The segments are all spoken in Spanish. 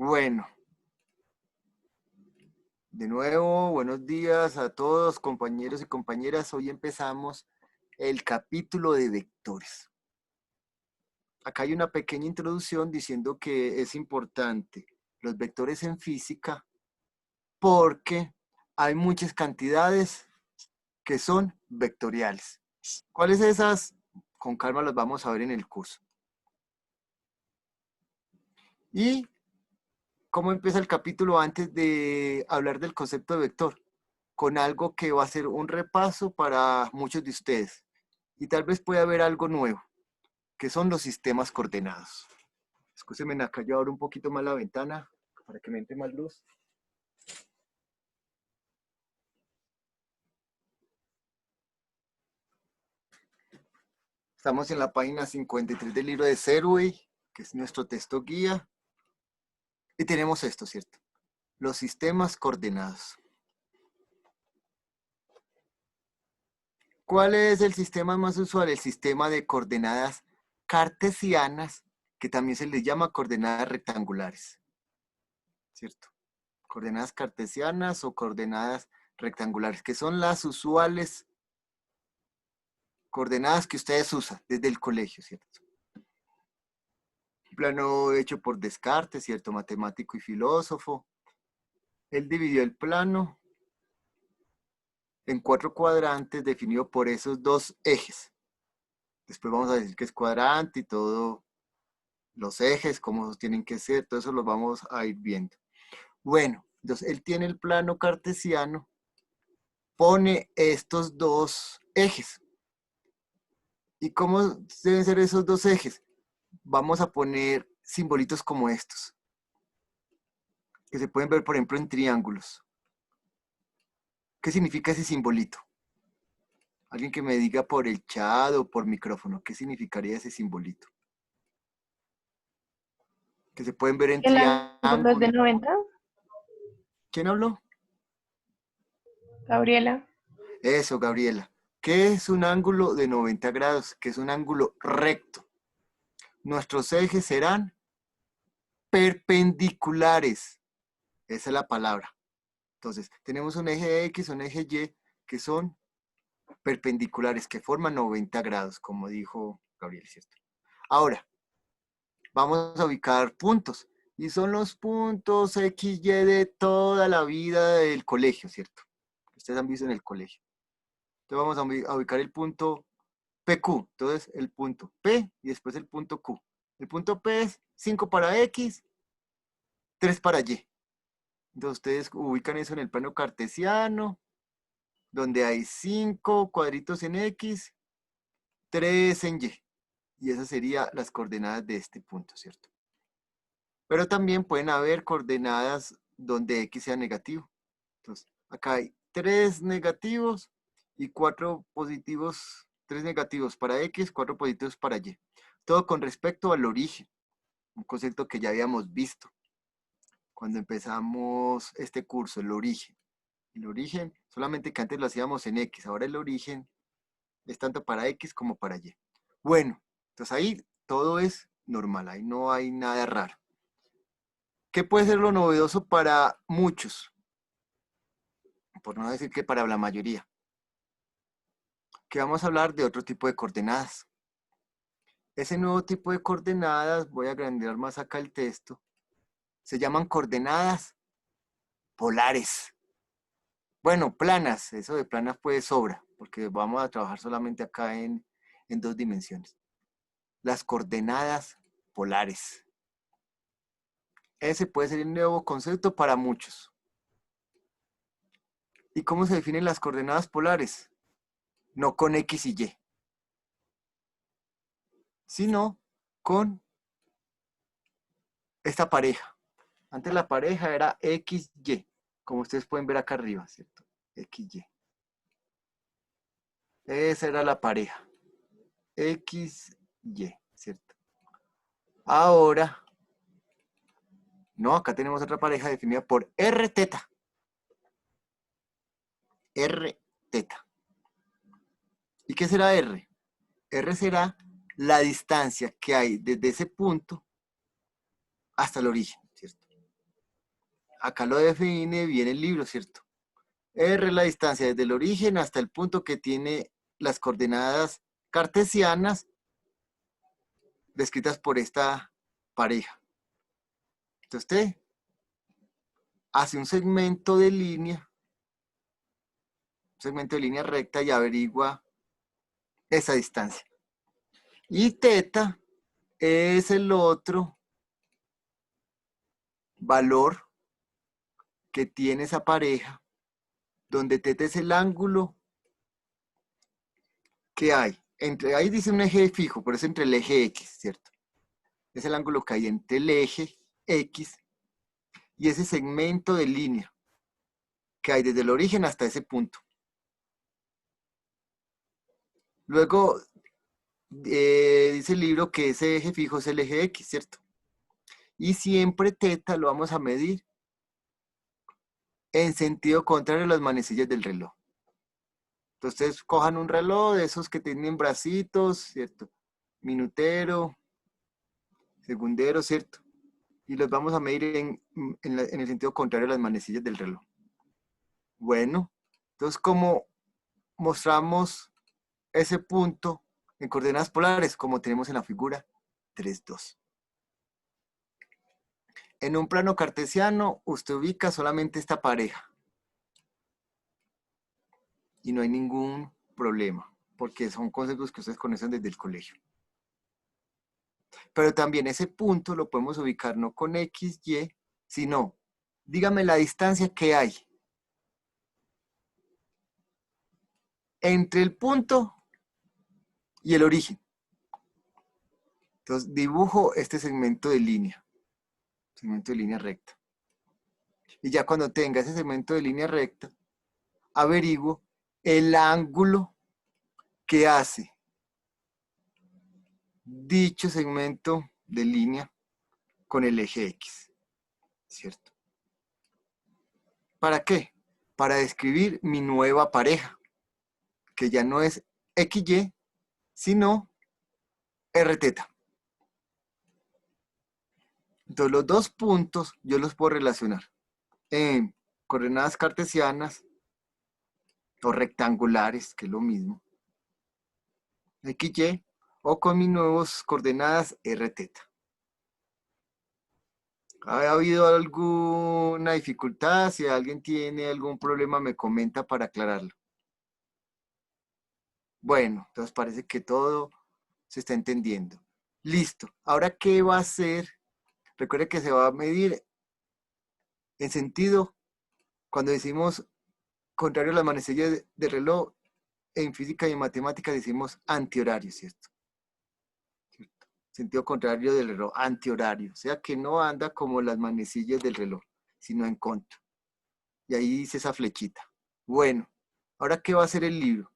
Bueno, de nuevo, buenos días a todos, compañeros y compañeras. Hoy empezamos el capítulo de vectores. Acá hay una pequeña introducción diciendo que es importante los vectores en física porque hay muchas cantidades que son vectoriales. ¿Cuáles esas? Con calma las vamos a ver en el curso. ¿Y cómo empieza el capítulo antes de hablar del concepto de vector? Con algo que va a ser un repaso para muchos de ustedes. Y tal vez pueda haber algo nuevo, que son los sistemas coordenados. Escúchenme, acá yo abro un poquito más la ventana para que me entre más luz. Estamos en la página 53 del libro de Serway, que es nuestro texto guía. Y tenemos esto, ¿cierto? Los sistemas coordenados. ¿Cuál es el sistema más usual? El sistema de coordenadas cartesianas, que también se les llama coordenadas rectangulares, ¿cierto? Coordenadas cartesianas o coordenadas rectangulares, que son las usuales coordenadas que ustedes usan desde el colegio, ¿cierto? Un plano hecho por Descartes, ¿cierto? Matemático y filósofo. Él dividió el plano en 4 cuadrantes definido por esos 2 ejes. Después vamos a decir que es cuadrante y todo, los ejes, cómo tienen que ser, todo eso lo vamos a ir viendo. Bueno, entonces él tiene el plano cartesiano, pone estos 2 ejes. ¿Y cómo deben ser esos 2 ejes? Vamos a poner simbolitos como estos, que se pueden ver, por ejemplo, en triángulos. ¿Qué significa ese simbolito? Alguien que me diga por el chat o por micrófono, ¿qué significaría ese simbolito? Que se pueden ver en ¿El ángulo es de triángulos. 90? ¿Quién habló? Gabriela. Eso, Gabriela. ¿Qué es un ángulo de 90 grados? Que es un ángulo recto. Nuestros ejes serán perpendiculares. Esa es la palabra. Entonces, tenemos un eje X, un eje Y, que son perpendiculares, que forman 90 grados, como dijo Gabriel, ¿cierto? Ahora, vamos a ubicar puntos. Y son los puntos X, Y de toda la vida del colegio, ¿cierto? Ustedes han visto en el colegio. Entonces vamos a ubicar el punto PQ. Entonces el punto P y después el punto Q. El punto P es 5 para X, 3 para Y. Entonces ustedes ubican eso en el plano cartesiano, donde hay 5 cuadritos en X, 3 en Y. Y esas serían las coordenadas de este punto, ¿cierto? Pero también pueden haber coordenadas donde X sea negativo. Entonces, acá hay 3 negativos y 4 positivos, 3 negativos para X, 4 positivos para Y. Todo con respecto al origen, un concepto que ya habíamos visto cuando empezamos este curso, el origen. El origen, solamente que antes lo hacíamos en X, ahora el origen es tanto para X como para Y. Bueno, entonces ahí todo es normal, ahí no hay nada raro. ¿Qué puede ser lo novedoso para muchos? Por no decir que para la mayoría. Que vamos a hablar de otro tipo de coordenadas. Ese nuevo tipo de coordenadas, voy a agrandear más acá el texto, se llaman coordenadas polares. Bueno, planas, eso de planas puede sobra, porque vamos a trabajar solamente acá en 2 dimensiones. Las coordenadas polares. Ese puede ser el nuevo concepto para muchos. ¿Y cómo se definen las coordenadas polares? No con X y Y, sino con esta pareja. Antes la pareja era XY, como ustedes pueden ver acá arriba, ¿cierto? XY. Esa era la pareja. XY, ¿cierto? Ahora, no, acá tenemos otra pareja definida por R teta. R teta. ¿Y qué será R? R será la distancia que hay desde ese punto hasta el origen, ¿cierto? acá lo define bien el libro, ¿cierto? R es la distancia desde el origen hasta el punto que tiene las coordenadas cartesianas descritas por esta pareja. Entonces usted hace un segmento de línea recta y averigua esa distancia. Y teta es el otro valor que tiene esa pareja, donde teta es el ángulo que hay. Ahí dice un eje fijo, pero es entre el eje X, ¿cierto? Es el ángulo que hay entre el eje X y ese segmento de línea que hay desde el origen hasta ese punto. Luego, dice el libro que ese eje fijo es el eje X, ¿cierto? Y siempre teta lo vamos a medir en sentido contrario a las manecillas del reloj. Entonces, cojan un reloj de esos que tienen bracitos, ¿cierto? Minutero, segundero, ¿cierto? Y los vamos a medir en el sentido contrario a las manecillas del reloj. Bueno, entonces, ¿cómo mostramos ese punto en coordenadas polares? Como tenemos en la figura 3,2. En un plano cartesiano, usted ubica solamente esta pareja. Y no hay ningún problema, porque son conceptos que ustedes conocen desde el colegio. Pero también ese punto lo podemos ubicar no con X, Y, sino, dígame la distancia que hay entre el punto y el origen. Entonces dibujo este segmento de línea recta. Y ya cuando tenga ese segmento de línea recta, averiguo el ángulo que hace dicho segmento de línea con el eje X, ¿cierto? ¿Para qué? Para describir mi nueva pareja, que ya no es XY, sino RT. Entonces los dos puntos yo los puedo relacionar en coordenadas cartesianas o rectangulares, que es lo mismo, XY, o con mis nuevas coordenadas RT. ¿Ha habido alguna dificultad? Si alguien tiene algún problema, me comenta para aclararlo. Bueno, entonces parece que todo se está entendiendo. Listo. Ahora, ¿qué va a hacer? Recuerde que se va a medir en sentido, cuando decimos contrario a las manecillas de reloj, en física y en matemáticas decimos antihorario, ¿cierto? Sentido contrario del reloj, antihorario. O sea que no anda como las manecillas del reloj, sino en contra. Y ahí dice esa flechita. Bueno, ahora, ¿qué va a hacer el libro?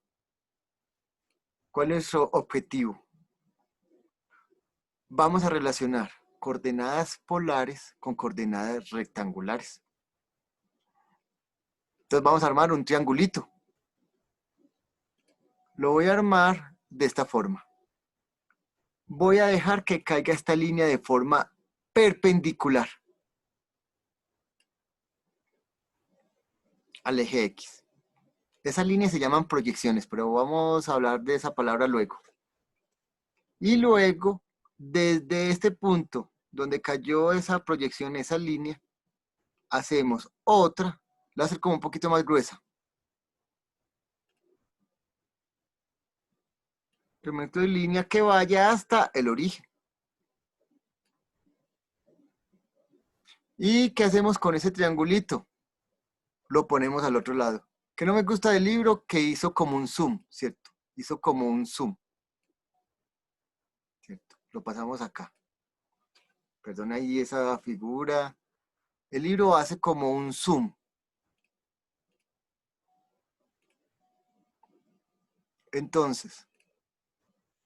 ¿Cuál es su objetivo? Vamos a relacionar coordenadas polares con coordenadas rectangulares. Entonces vamos a armar un triangulito. Lo voy a armar de esta forma. Voy a dejar que caiga esta línea de forma perpendicular al eje X. Esas líneas se llaman proyecciones, pero vamos a hablar de esa palabra luego. Y luego, desde este punto donde cayó esa proyección, esa línea, hacemos otra, la voy a hacer como un poquito más gruesa. Segmento de línea que vaya hasta el origen. ¿Y qué hacemos con ese triangulito? Lo ponemos al otro lado. Que no me gusta del libro, que hizo como un zoom, ¿cierto? Hizo como un zoom, ¿cierto? Lo pasamos acá. Perdón ahí esa figura. El libro hace como un zoom. Entonces,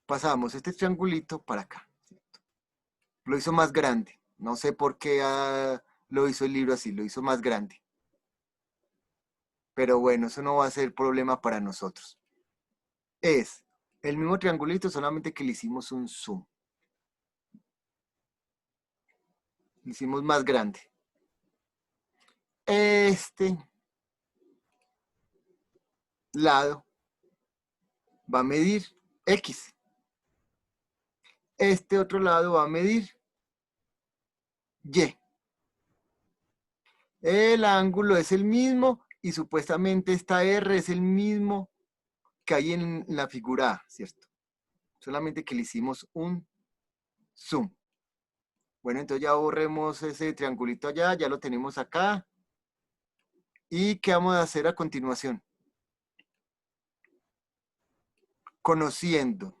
pasamos este triangulito para acá, ¿cierto? Lo hizo más grande. No sé por qué lo hizo el libro así, lo hizo más grande. Pero bueno, eso no va a ser problema para nosotros. Es el mismo triangulito, solamente que le hicimos un zoom. Lo hicimos más grande. este lado va a medir X. Este otro lado va a medir Y. El ángulo es el mismo y supuestamente esta R es el mismo que hay en la figura A, ¿cierto? Solamente que le hicimos un zoom. Bueno, entonces ya borremos ese triangulito allá, ya lo tenemos acá. ¿Y qué vamos a hacer a continuación? Conociendo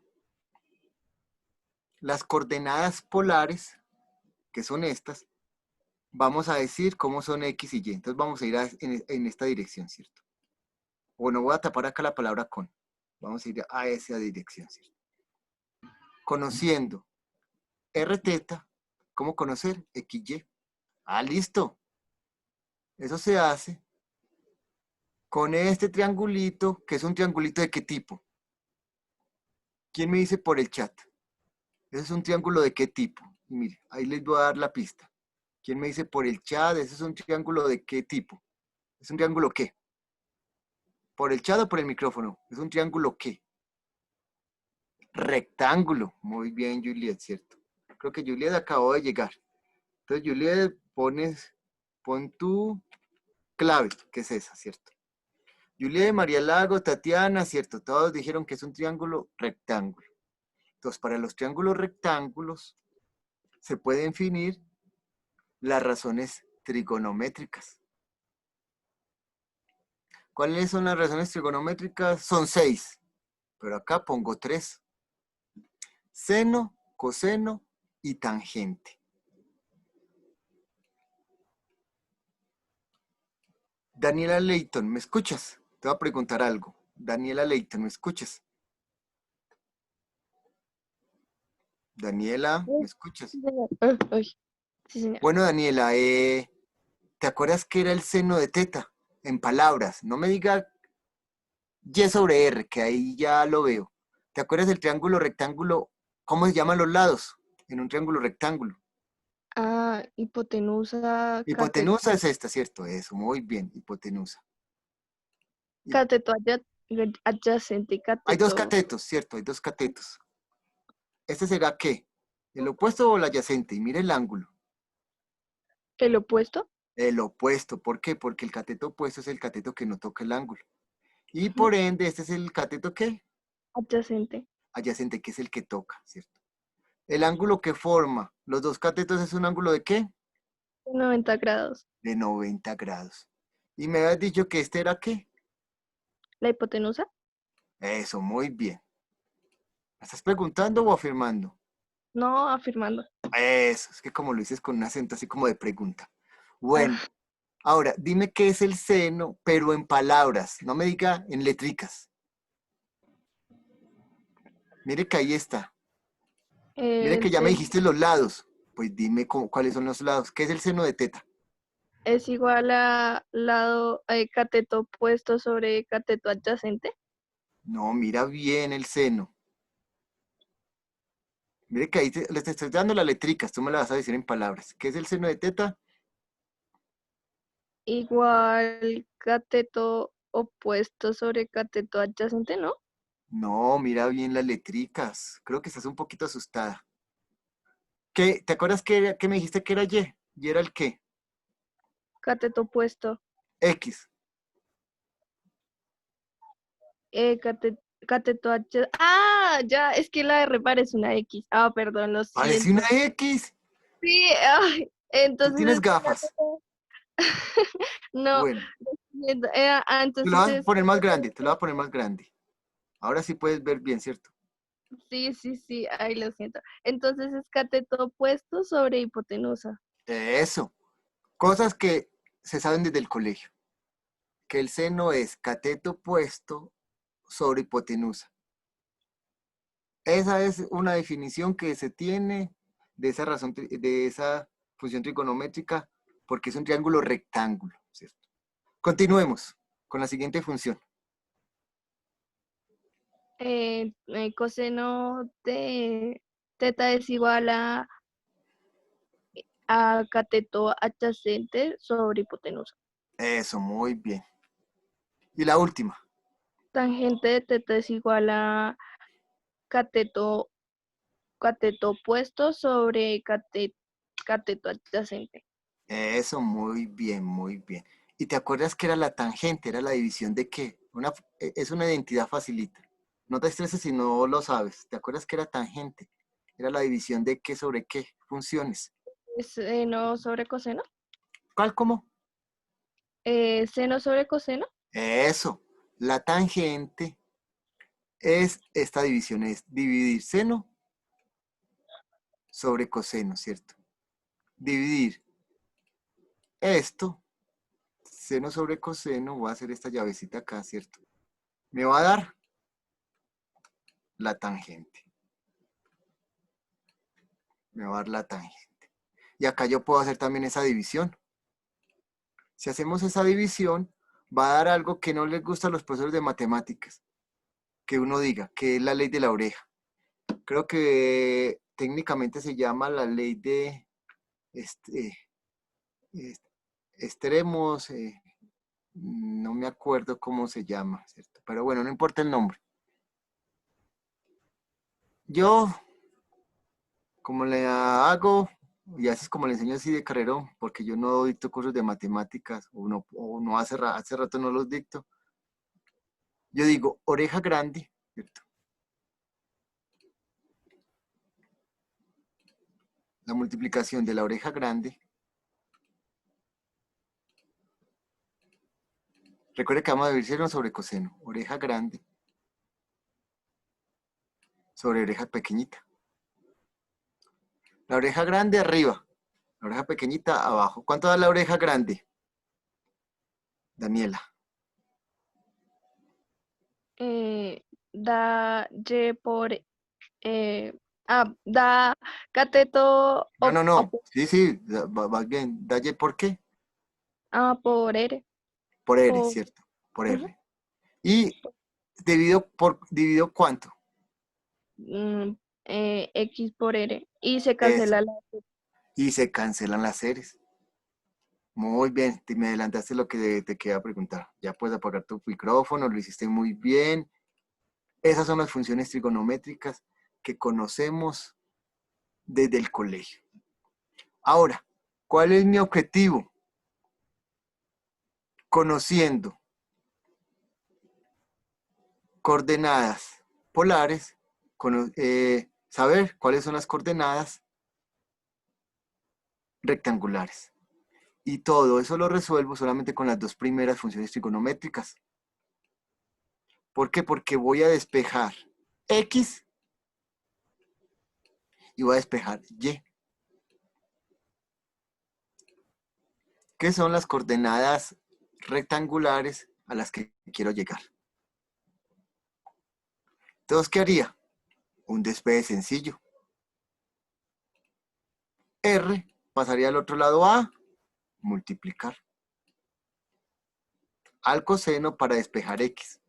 las coordenadas polares, que son estas, vamos a decir cómo son X y Y. Entonces vamos a ir en esta dirección, ¿cierto? Bueno, voy a tapar acá la palabra con. Vamos a ir a esa dirección, ¿cierto? Conociendo R teta, ¿cómo conocer? XY. Ah, listo. Eso se hace con este triangulito, que es un triangulito de qué tipo. ¿Quién me dice por el chat? Ese es un triángulo de qué tipo. Y mire, ahí les voy a dar la pista. ¿Quién me dice por el chat? Ese es un triángulo de qué tipo. ¿Es un triángulo qué? ¿Por el chat o por el micrófono? ¿Es un triángulo qué? Rectángulo. Muy bien, Juliet, ¿cierto? Creo que Juliet acabó de llegar. Entonces, Juliet, pon tu clave, que es esa, ¿cierto? Juliet, María Lago, Tatiana, ¿cierto? Todos dijeron que es un triángulo rectángulo. Entonces, para los triángulos rectángulos se pueden definir las razones trigonométricas. ¿Cuáles son las razones trigonométricas? Son 6, pero acá pongo 3. Seno, coseno y tangente. Daniela Leighton, ¿me escuchas? Te voy a preguntar algo. Daniela Leighton, ¿me escuchas? Daniela, ¿me escuchas? Sí, señor. Sí, señor. Bueno, Daniela, ¿te acuerdas qué era el seno de teta? En palabras, no me diga Y sobre R, que ahí ya lo veo. ¿Te acuerdas del triángulo rectángulo? ¿Cómo se llaman los lados en un triángulo rectángulo? Ah, hipotenusa, Hipotenusa es esta, ¿cierto? Eso, muy bien, hipotenusa. Y cateto adyacente y hay dos cateto. catetos, ¿cierto? Hay dos catetos. ¿Este será qué? ¿El opuesto o el adyacente? Y mire el ángulo. ¿El opuesto? El opuesto. ¿Por qué? Porque el cateto opuesto es el cateto que no toca el ángulo. Y Ujú. por ende, este es el cateto ¿qué? Adyacente. Adyacente, que es el que toca, ¿cierto? El ángulo que forma los dos catetos es un ángulo de ¿qué? 90 grados. De 90 grados. Y me habías dicho que este era ¿qué? ¿La hipotenusa? Eso, muy bien. ¿Me estás preguntando o afirmando? No, afirmando. Eso, es que como lo dices con un acento así como de pregunta. Bueno, Ah, ahora, dime qué es el seno, pero en palabras, no me diga en letricas. Mire que ahí está. Mire que el ya me seno dijiste los lados. Pues dime cuáles son los lados. ¿Qué es el seno de teta? es igual a lado cateto opuesto sobre cateto adyacente. No, mira bien el seno. Mire que ahí les estoy dando las letricas, tú me las vas a decir en palabras. ¿Qué es el seno de teta? Igual cateto opuesto sobre cateto adyacente, ¿no? No, mira bien las letricas. Creo que estás un poquito asustada. ¿Qué? ¿Te acuerdas que me dijiste que era Y? ¿Y era el qué? Cateto opuesto. X. Cateto Ah, ya, es que la R parece una X. Ah, perdón, lo Parece una siento. X. Sí, ay, Tú entonces tienes es que gafas. no, Bueno, lo siento. te lo Entonces vas a es, poner más grande, te lo vas a poner más grande. Ahora sí puedes ver bien, ¿cierto? sí, sí, sí, ay, lo siento. Entonces es cateto opuesto sobre hipotenusa. Eso. Cosas que se saben desde el colegio. Que el seno es cateto opuesto sobre hipotenusa. Esa es una definición que se tiene de esa razón, de esa función trigonométrica, porque es un triángulo rectángulo, ¿cierto? Continuemos con la siguiente función. Coseno de teta es igual a cateto adyacente sobre hipotenusa. Eso, muy bien. Y la última. Tangente de teta es igual a cateto, cateto opuesto sobre cateto adyacente. Eso, muy bien, muy bien. ¿Y te acuerdas que era la tangente? ¿Era la división de qué? Es una identidad facilita. No te estreses si no lo sabes. ¿Te acuerdas que era tangente? Era la división de qué sobre qué funciones. ¿Es seno sobre coseno? ¿Cuál, cómo? Seno sobre coseno. Eso. La tangente es esta división, es dividir seno sobre coseno, ¿cierto? Dividir esto, seno sobre coseno, voy a hacer esta llavecita acá, ¿cierto? Me va a dar la tangente. Me va a dar la tangente. Y acá yo puedo hacer también esa división. Si hacemos esa división, va a dar algo que no les gusta a los profesores de matemáticas. Que uno diga, que es la ley de la oreja. Creo que técnicamente se llama la ley de este, extremos, no me acuerdo cómo se llama, ¿cierto? Pero bueno, no importa el nombre. Yo, como le hago, y así es como le enseño así de carrerón, porque yo no dicto cursos de matemáticas, o no hace rato no los dicto. Yo digo, oreja grande, ¿cierto? La multiplicación de la oreja grande. Recuerde que vamos a dividir seno sobre coseno. Oreja grande sobre oreja pequeñita. La oreja grande arriba, la oreja pequeñita abajo. ¿Cuánto da la oreja grande? Daniela. Da Y por da cateto No, no, no. Sí, sí, vas bien. ¿Dalle por qué? por R. Por R, Por, ¿cierto? Por ujú, R. ¿Y dividido cuánto? mm, X por R. Y se Eso. cancela la. Y se cancelan las series. Muy bien, me adelantaste lo que te quería preguntar. Ya puedes apagar tu micrófono, lo hiciste muy bien. Esas son las funciones trigonométricas que conocemos desde el colegio. Ahora, ¿cuál es mi objetivo? Conociendo coordenadas polares, saber cuáles son las coordenadas rectangulares. Y todo eso lo resuelvo solamente con las dos primeras funciones trigonométricas. ¿Por qué? Porque voy a despejar X y voy a despejar Y, que son las coordenadas rectangulares a las que quiero llegar. Entonces, ¿qué haría? Un despeje sencillo. R pasaría al otro lado a multiplicar al coseno para despejar X.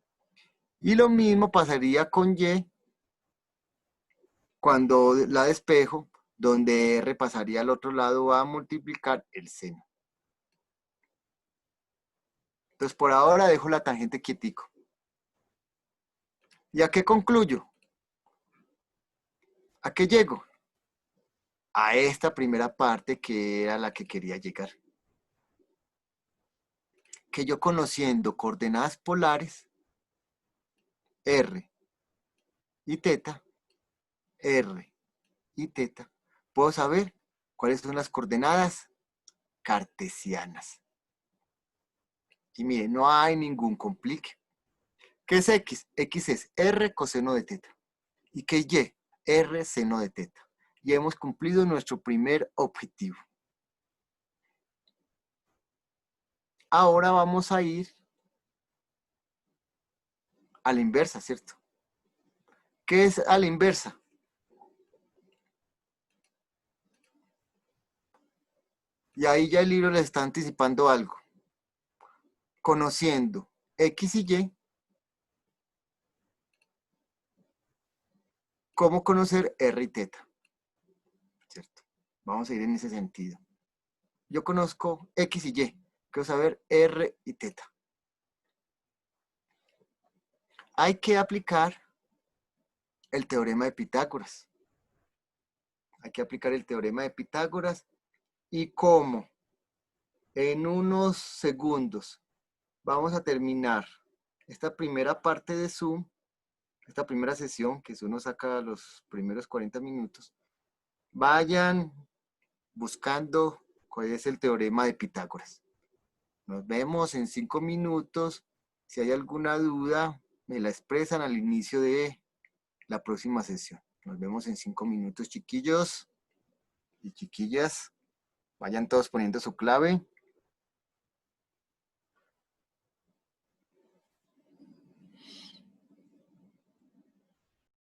Y lo mismo pasaría con Y cuando la despejo, donde R pasaría al otro lado a multiplicar el seno. Entonces, por ahora dejo la tangente quietico. ¿Y a qué concluyo? ¿A qué llego? A esta primera parte que era la que quería llegar. Que yo conociendo coordenadas polares, R y teta, R y teta, puedo saber cuáles son las coordenadas cartesianas. Y mire, no hay ningún complique. ¿Qué es X? X es R coseno de teta. ¿Y qué es Y? R seno de teta. Y hemos cumplido nuestro primer objetivo. Ahora vamos a ir a la inversa, ¿cierto? ¿Qué es a la inversa? Y ahí ya el libro les está anticipando algo. Conociendo X y Y, ¿cómo conocer R y teta? ¿Cierto? Vamos a ir en ese sentido. Yo conozco X y Y. Quiero saber R y teta. Hay que aplicar el teorema de Pitágoras. Hay que aplicar el teorema de Pitágoras. ¿Y cómo? En unos segundos vamos a terminar esta primera parte de Zoom, esta primera sesión, que Zoom nos saca los primeros 40 minutos. Vayan buscando cuál es el teorema de Pitágoras. Nos vemos en 5 minutos. Si hay alguna duda, me la expresan al inicio de la próxima sesión. Nos vemos en 5 minutos, chiquillos y chiquillas. Vayan todos poniendo su clave.